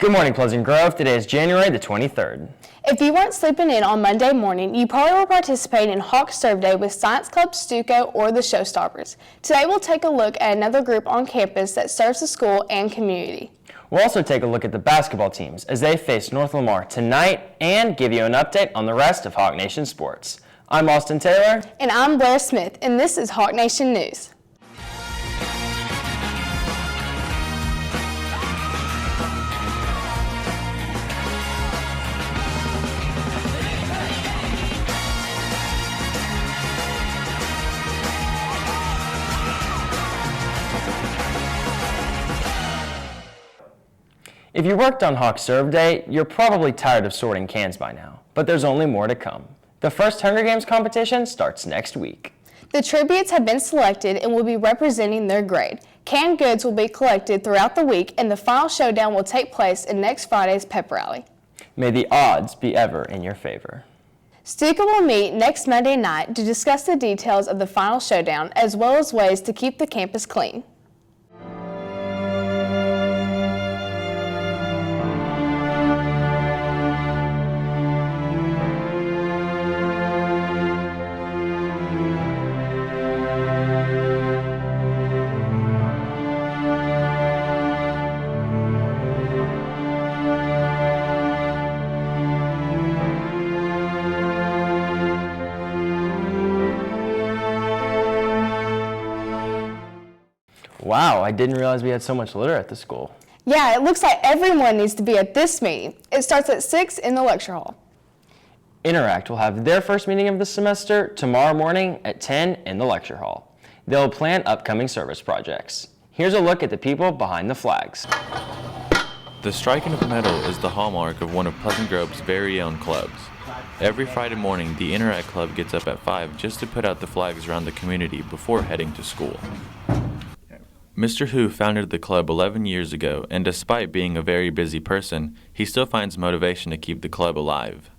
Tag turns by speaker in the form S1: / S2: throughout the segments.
S1: Good morning, Pleasant Grove. Today is January the 23rd.
S2: If you weren't sleeping in on Monday morning, you probably will participate in Hawk Serve Day with Science Club, Stuco, or the Showstoppers. Today we'll take a look at another group on campus that serves the school and community.
S1: We'll also take a look at the basketball teams as they face North Lamar tonight and give you an update on the rest of Hawk Nation sports. I'm Austin Taylor.
S2: And I'm Blair Smith, and this is Hawk Nation News.
S1: If you worked on Hawk Serve Day, you're probably tired of sorting cans by now, but there's only more to come. The first Hunger Games competition starts next week.
S2: The tributes have been selected and will be representing their grade. Canned goods will be collected throughout the week, and the final showdown will take place in next Friday's pep rally.
S1: May the odds be ever in your favor.
S2: Stuco will meet next Monday night to discuss the details of the final showdown, as well as ways to keep the campus clean.
S1: Wow, I didn't realize we had so much litter at the school.
S2: Yeah, it looks like everyone needs to be at this meeting. It starts at 6 in the lecture hall.
S1: Interact will have their first meeting of the semester tomorrow morning at 10 in the lecture hall. They'll plan upcoming service projects. Here's a look at the people behind the flags.
S3: The striking of metal is the hallmark of one of Pleasant Grove's very own clubs. Every Friday morning, the Interact Club gets up at 5 just to put out the flags around the community before heading to school. Mr. Hu founded the club 11 years ago, and despite being a very busy person, he still finds motivation to keep the club alive.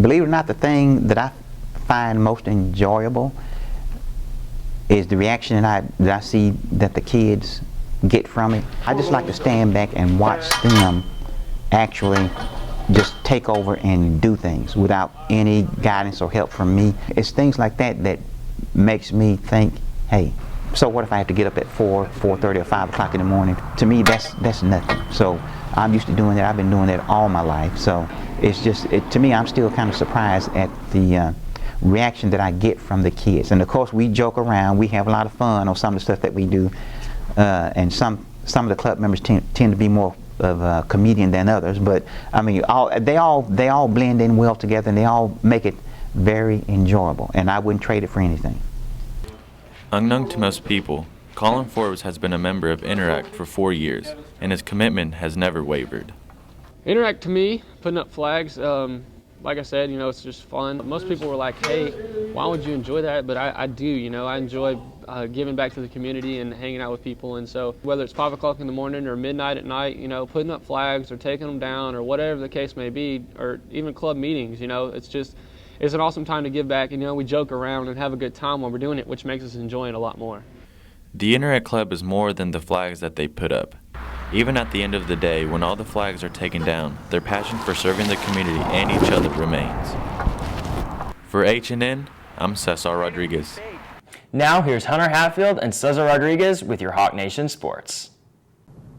S4: Believe it or not, the thing that I find most enjoyable is the reaction that I see that the kids get from it. I just like to stand back and watch them actually just take over and do things without any guidance or help from me. It's things like that that makes me think, hey, so what if I have to get up at 4:30 or 5 o'clock in the morning? To me, that's nothing. So I'm used to doing that. I've been doing that all my life. So it's just, to me, I'm still kind of surprised at the reaction that I get from the kids. And of course, we joke around. We have a lot of fun on some of the stuff that we do. And some of the club members tend to be more of a comedian than others. But I mean, they all blend in well together, and they all make it very enjoyable. And I wouldn't trade it for anything.
S3: Unknown to most people, Colin Forbes has been a member of Interact for 4 years, and his commitment has never wavered.
S5: Interact to me, putting up flags, like I said, it's just fun. Most people were like, hey, why would you enjoy that? But I do, I enjoy giving back to the community and hanging out with people. And so whether it's 5 o'clock in the morning or midnight at night, putting up flags or taking them down or whatever the case may be, or even club meetings, it's an awesome time to give back. We joke around and have a good time while we're doing it, which makes us enjoy it a lot more.
S3: The Interact Club is more than the flags that they put up. Even at the end of the day, when all the flags are taken down, their passion for serving the community and each other remains. For H&N, I'm Cesar Rodriguez.
S1: Now here's Hunter Hatfield and Cesar Rodriguez with your Hawk Nation sports.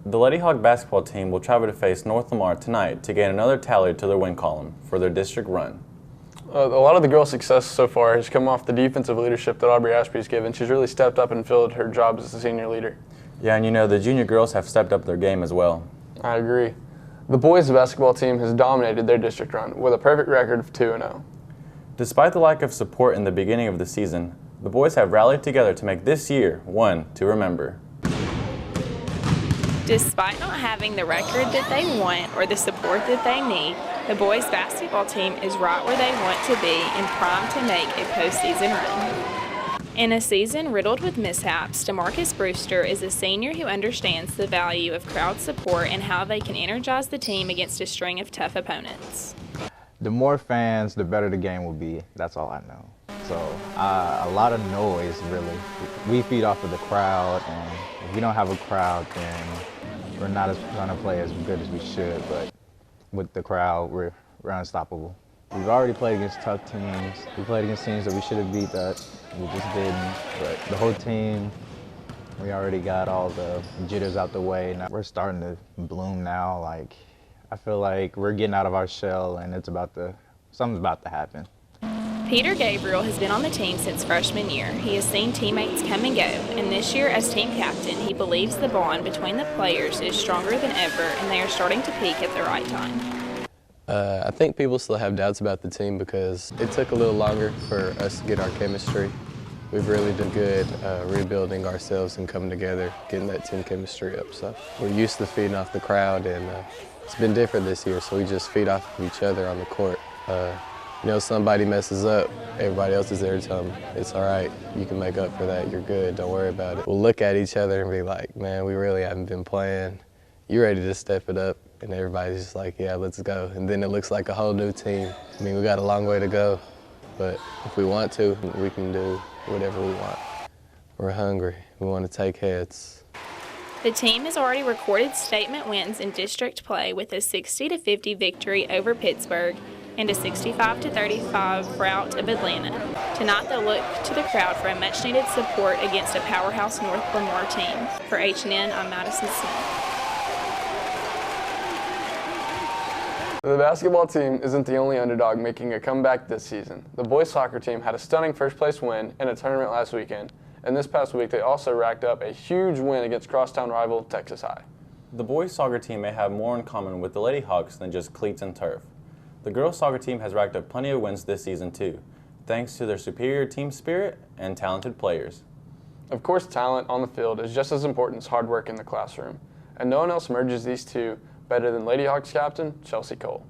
S6: The Lady Hawk basketball team will travel to face North Lamar tonight to gain another tally to their win column for their district run.
S7: A lot of the girls' success so far has come off the defensive leadership that Aubrey Ashby's given. She's really stepped up and filled her job as a senior leader.
S6: Yeah, and the junior girls have stepped up their game as well.
S7: I agree. The boys' basketball team has dominated their district run with a perfect record of 2-0.
S6: Despite the lack of support in the beginning of the season, the boys have rallied together to make this year one to remember.
S8: Despite not having the record that they want or the support that they need, the boys' basketball team is right where they want to be and primed to make a postseason run. In a season riddled with mishaps, DeMarcus Brewster is a senior who understands the value of crowd support and how they can energize the team against a string of tough opponents.
S9: The more fans, the better the game will be. That's all I know. So a lot of noise, really. We feed off of the crowd, and if we don't have a crowd, then we're not going to play as good as we should, but with the crowd, we're unstoppable. We've already played against tough teams. We played against teams that we should have beat that we just didn't. But the whole team, we already got all the jitters out the way. Now we're starting to bloom now. Like, I feel like we're getting out of our shell and something's about to happen.
S8: Peter Gabriel has been on the team since freshman year. He has seen teammates come and go, and this year as team captain, he believes the bond between the players is stronger than ever, and they are starting to peak at the right time.
S10: I think people still have doubts about the team because it took a little longer for us to get our chemistry. We've really done good rebuilding ourselves and coming together, getting that team chemistry up. So we're used to feeding off the crowd, and it's been different this year, so we just feed off of each other on the court. You know, somebody messes up, everybody else is there to tell them, it's all right, you can make up for that, you're good, don't worry about it. We'll look at each other and be like, man, we really haven't been playing. You ready to step it up? And everybody's just like, yeah, let's go. And then it looks like a whole new team. I mean, we got a long way to go, but if we want to, we can do whatever we want. We're hungry, we want to take heads.
S8: The team has already recorded statement wins in district play with a 60-50 victory over Pittsburgh and a 65-35 rout of Atlanta. Tonight they'll look to the crowd for a much-needed support against a powerhouse North Lamar team. For H&N, I'm Madison Smith.
S7: The basketball team isn't the only underdog making a comeback this season. The boys soccer team had a stunning first-place win in a tournament last weekend, and this past week they also racked up a huge win against crosstown rival Texas High.
S6: The boys soccer team may have more in common with the Lady Hawks than just cleats and turf. The girls soccer team has racked up plenty of wins this season too, thanks to their superior team spirit and talented players.
S7: Of course, talent on the field is just as important as hard work in the classroom, and no one else merges these two better than Lady Hawks captain Chelsea Cole.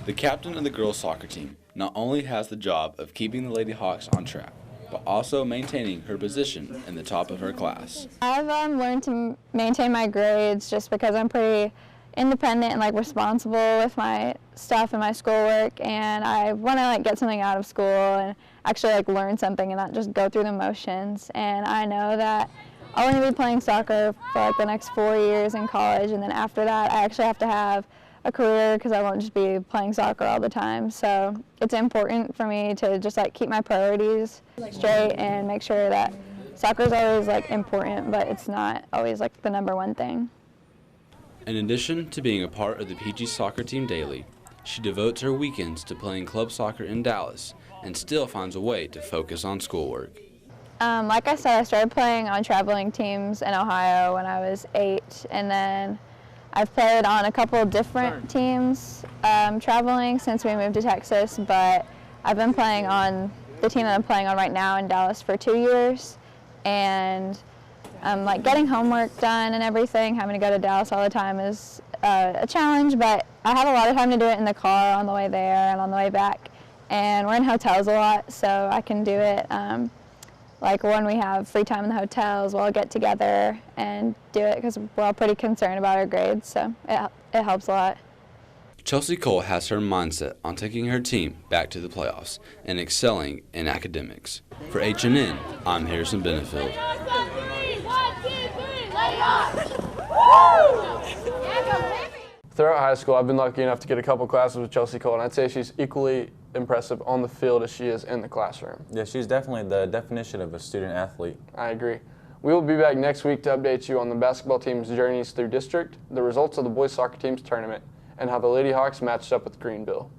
S11: The captain of the girls soccer team not only has the job of keeping the Lady Hawks on track, but also maintaining her position in the top of her class.
S12: I've learned to maintain my grades just because I'm pretty independent and responsible with my stuff and my schoolwork, and I want to get something out of school and actually learn something and not just go through the motions. And I know that I'll only be playing soccer for the next 4 years in college, and then after that I actually have to have a career because I won't just be playing soccer all the time. So it's important for me to just keep my priorities straight and make sure that soccer is always important, but it's not always the number one thing.
S11: In addition to being a part of the PG soccer team daily, she devotes her weekends to playing club soccer in Dallas and still finds a way to focus on schoolwork.
S12: Like I said, I started playing on traveling teams in Ohio when I was 8, and then I've played on a couple of different teams traveling since we moved to Texas, but I've been playing on the team that I'm playing on right now in Dallas for 2 years, and getting homework done and everything, having to go to Dallas all the time is a challenge, but I have a lot of time to do it in the car on the way there and on the way back, and we're in hotels a lot, so I can do it when we have free time in the hotels, we'll all get together and do it because we're all pretty concerned about our grades, so it helps a lot.
S11: Chelsea Cole has her mindset on taking her team back to the playoffs and excelling in academics. For H&N, I'm Harrison Benefield.
S7: Throughout high school, I've been lucky enough to get a couple classes with Chelsea Cole, and I'd say she's equally impressive on the field as she is in the classroom.
S6: Yeah, she's definitely the definition of a student athlete.
S7: I agree. We will be back next week to update you on the basketball team's journeys through district, the results of the boys soccer team's tournament, and how the Lady Hawks matched up with Greenville.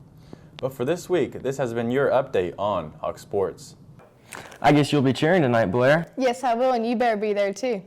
S6: But for this week, this has been your update on Hawk Sports.
S1: I guess you'll be cheering tonight, Blair.
S2: Yes, I will, and you better be there too.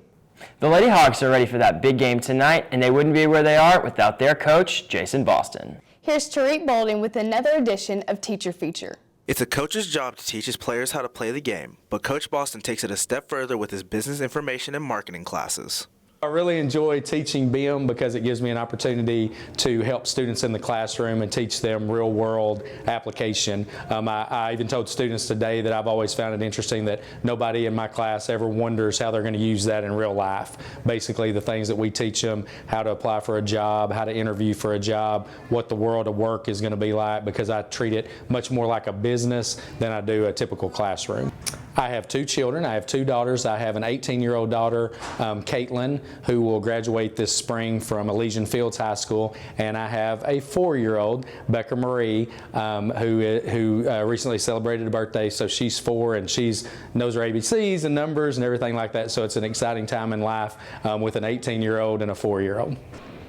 S1: The Lady Hawks are ready for that big game tonight, and they wouldn't be where they are without their coach, Jason Boston.
S2: Here's Tariq Boulding with another edition of Teacher Feature.
S13: It's a coach's job to teach his players how to play the game, but Coach Boston takes it a step further with his business information and marketing classes.
S14: I really enjoy teaching BIM because it gives me an opportunity to help students in the classroom and teach them real-world application. I even told students today that I've always found it interesting that nobody in my class ever wonders how they're going to use that in real life. Basically, the things that we teach them, how to apply for a job, how to interview for a job, what the world of work is going to be like, because I treat it much more like a business than I do a typical classroom. I have 2 children. I have 2 daughters. I have an 18-year-old daughter, Caitlin, who will graduate this spring from Elysian Fields High School, and I have a 4-year-old, Becca Marie, who recently celebrated a birthday. So she's 4 and she's knows her ABCs and numbers and everything like that. So it's an exciting time in life with an 18-year-old and a 4-year-old.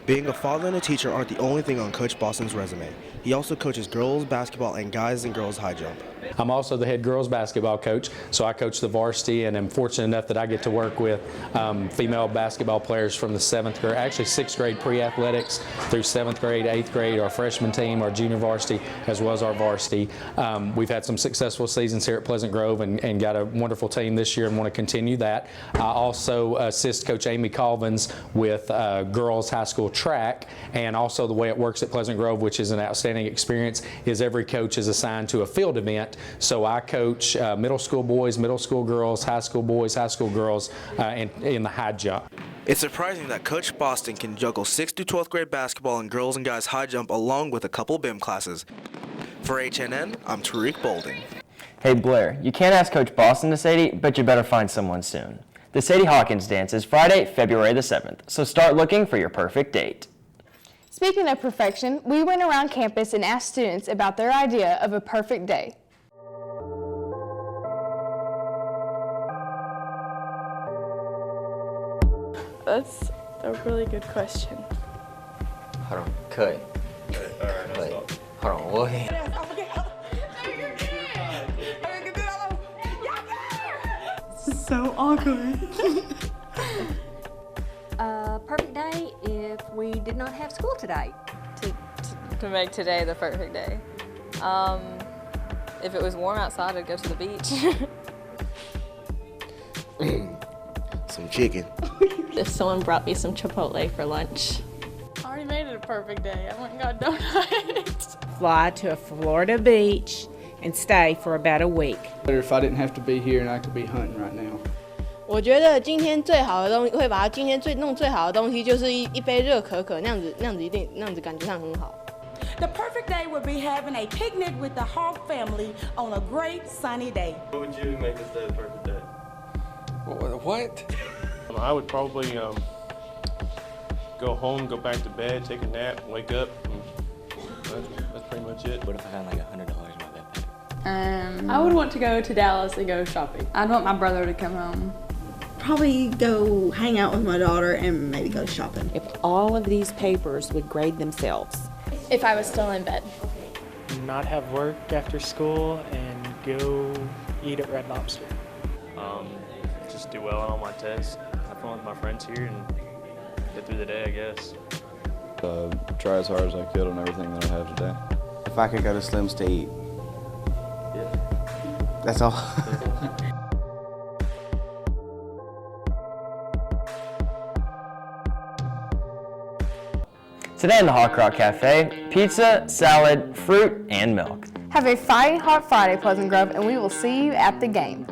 S13: Being a father and a teacher aren't the only thing on Coach Boston's resume. He also coaches girls basketball and guys and girls high jump.
S14: I'm also the head girls basketball coach, so I coach the varsity, and am fortunate enough that I get to work with female basketball players from the 7th grade, actually 6th grade pre-athletics through 7th grade, 8th grade, our freshman team, our junior varsity, as well as our varsity. We've had some successful seasons here at Pleasant Grove and got a wonderful team this year and want to continue that. I also assist Coach Amy Colvins with girls high school track, and also the way it works at Pleasant Grove, which is an outstanding experience, is every coach is assigned to a field event. So I coach middle school boys, middle school girls, high school boys, high school girls, and in the high jump.
S13: It's surprising that Coach Boston can juggle 6th through 12th grade basketball and girls and guys high jump along with a couple BIM classes. For HNN, I'm Tariq Bolding.
S1: Hey Blair, you can't ask Coach Boston to Sadie, but you better find someone soon. The Sadie Hawkins dance is Friday, February the 7th, so start looking for your perfect date.
S2: Speaking of perfection, we went around campus and asked students about their idea of a perfect day.
S15: That's a really good question.
S16: Hold on, cut. Wait, hold on, what?
S15: This is so awkward.
S17: Perfect day if we did not have school today.
S18: To make today the perfect day. If it was warm outside, I'd go to the beach.
S13: Some chicken.
S19: If someone brought me some Chipotle for lunch.
S15: I already made it a perfect day. I went and got donuts.
S20: Fly to a Florida beach and stay for about a week.
S21: Better if I didn't have to be here and I could be hunting right now.
S22: 我觉得今天最好的东西，会把它今天弄最好的东西，就是一杯热可可，那样子一定，那样子感觉上很好。
S23: The perfect day would be having a picnic with the Hawk family on a great sunny day.
S24: What would you make this day the perfect day?
S25: What? I would probably go home, go back to bed, take a nap, wake up. That's pretty much it.
S16: What if I had like $100 in my backpack?
S26: I would want to go to Dallas and go shopping. I'd want my brother to come home.
S27: Probably go hang out with my daughter and maybe go shopping.
S20: If all of these papers would grade themselves.
S2: If I was still in bed.
S28: Not have work after school and go eat at Red Lobster.
S25: Just do well on all my tests, have fun with my friends here, and get through the day, I guess.
S29: Try as hard as I could on everything that I have today.
S30: If I could go to Slim to eat. Yeah. That's all.
S1: Today in the Hot Rock Cafe, pizza, salad, fruit, and milk.
S2: Have a fighting hot Friday, Pleasant Grove, and we will see you at the game.